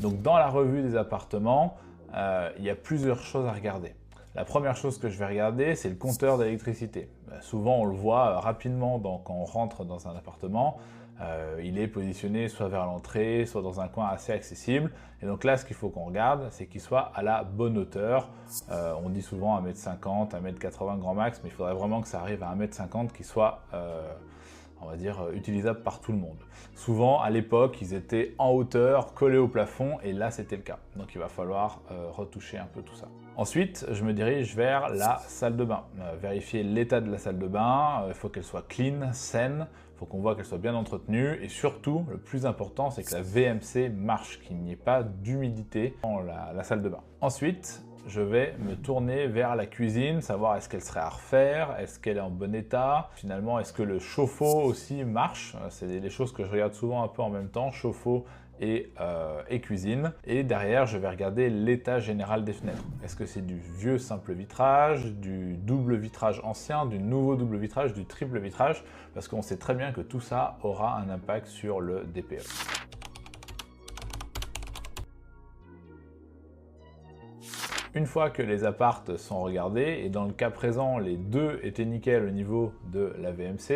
Donc dans la revue des appartements, il y a plusieurs choses à regarder. La première chose que je vais regarder, c'est le compteur d'électricité. Souvent, on le voit rapidement quand on rentre dans un appartement. Il est positionné soit vers l'entrée, soit dans un coin assez accessible. Et donc là, ce qu'il faut qu'on regarde, c'est qu'il soit à la bonne hauteur. On dit souvent 1,50 m, 1,80 m grand max, mais il faudrait vraiment que ça arrive à 1,50 m qui soit on va dire, utilisable par tout le monde. Souvent, à l'époque, ils étaient en hauteur, collés au plafond, et là, c'était le cas. Donc, il va falloir retoucher un peu tout ça. Ensuite, je me dirige vers la salle de bain. Vérifier l'état de la salle de bain, il faut qu'elle soit clean, saine, il faut qu'on voit qu'elle soit bien entretenue, et surtout, le plus important, c'est que la VMC marche, qu'il n'y ait pas d'humidité dans la salle de bain. Ensuite, je vais me tourner vers la cuisine, savoir est-ce qu'elle serait à refaire, est-ce qu'elle est en bon état, finalement est-ce que le chauffe-eau aussi marche, c'est des choses que je regarde souvent un peu en même temps, chauffe-eau et cuisine. Et derrière, je vais regarder l'état général des fenêtres. Est-ce que c'est du vieux simple vitrage, du double vitrage ancien, du nouveau double vitrage, du triple vitrage, parce qu'on sait très bien que tout ça aura un impact sur le DPE. Une fois que les apparts sont regardés, et dans le cas présent, les deux étaient nickel au niveau de la VMC,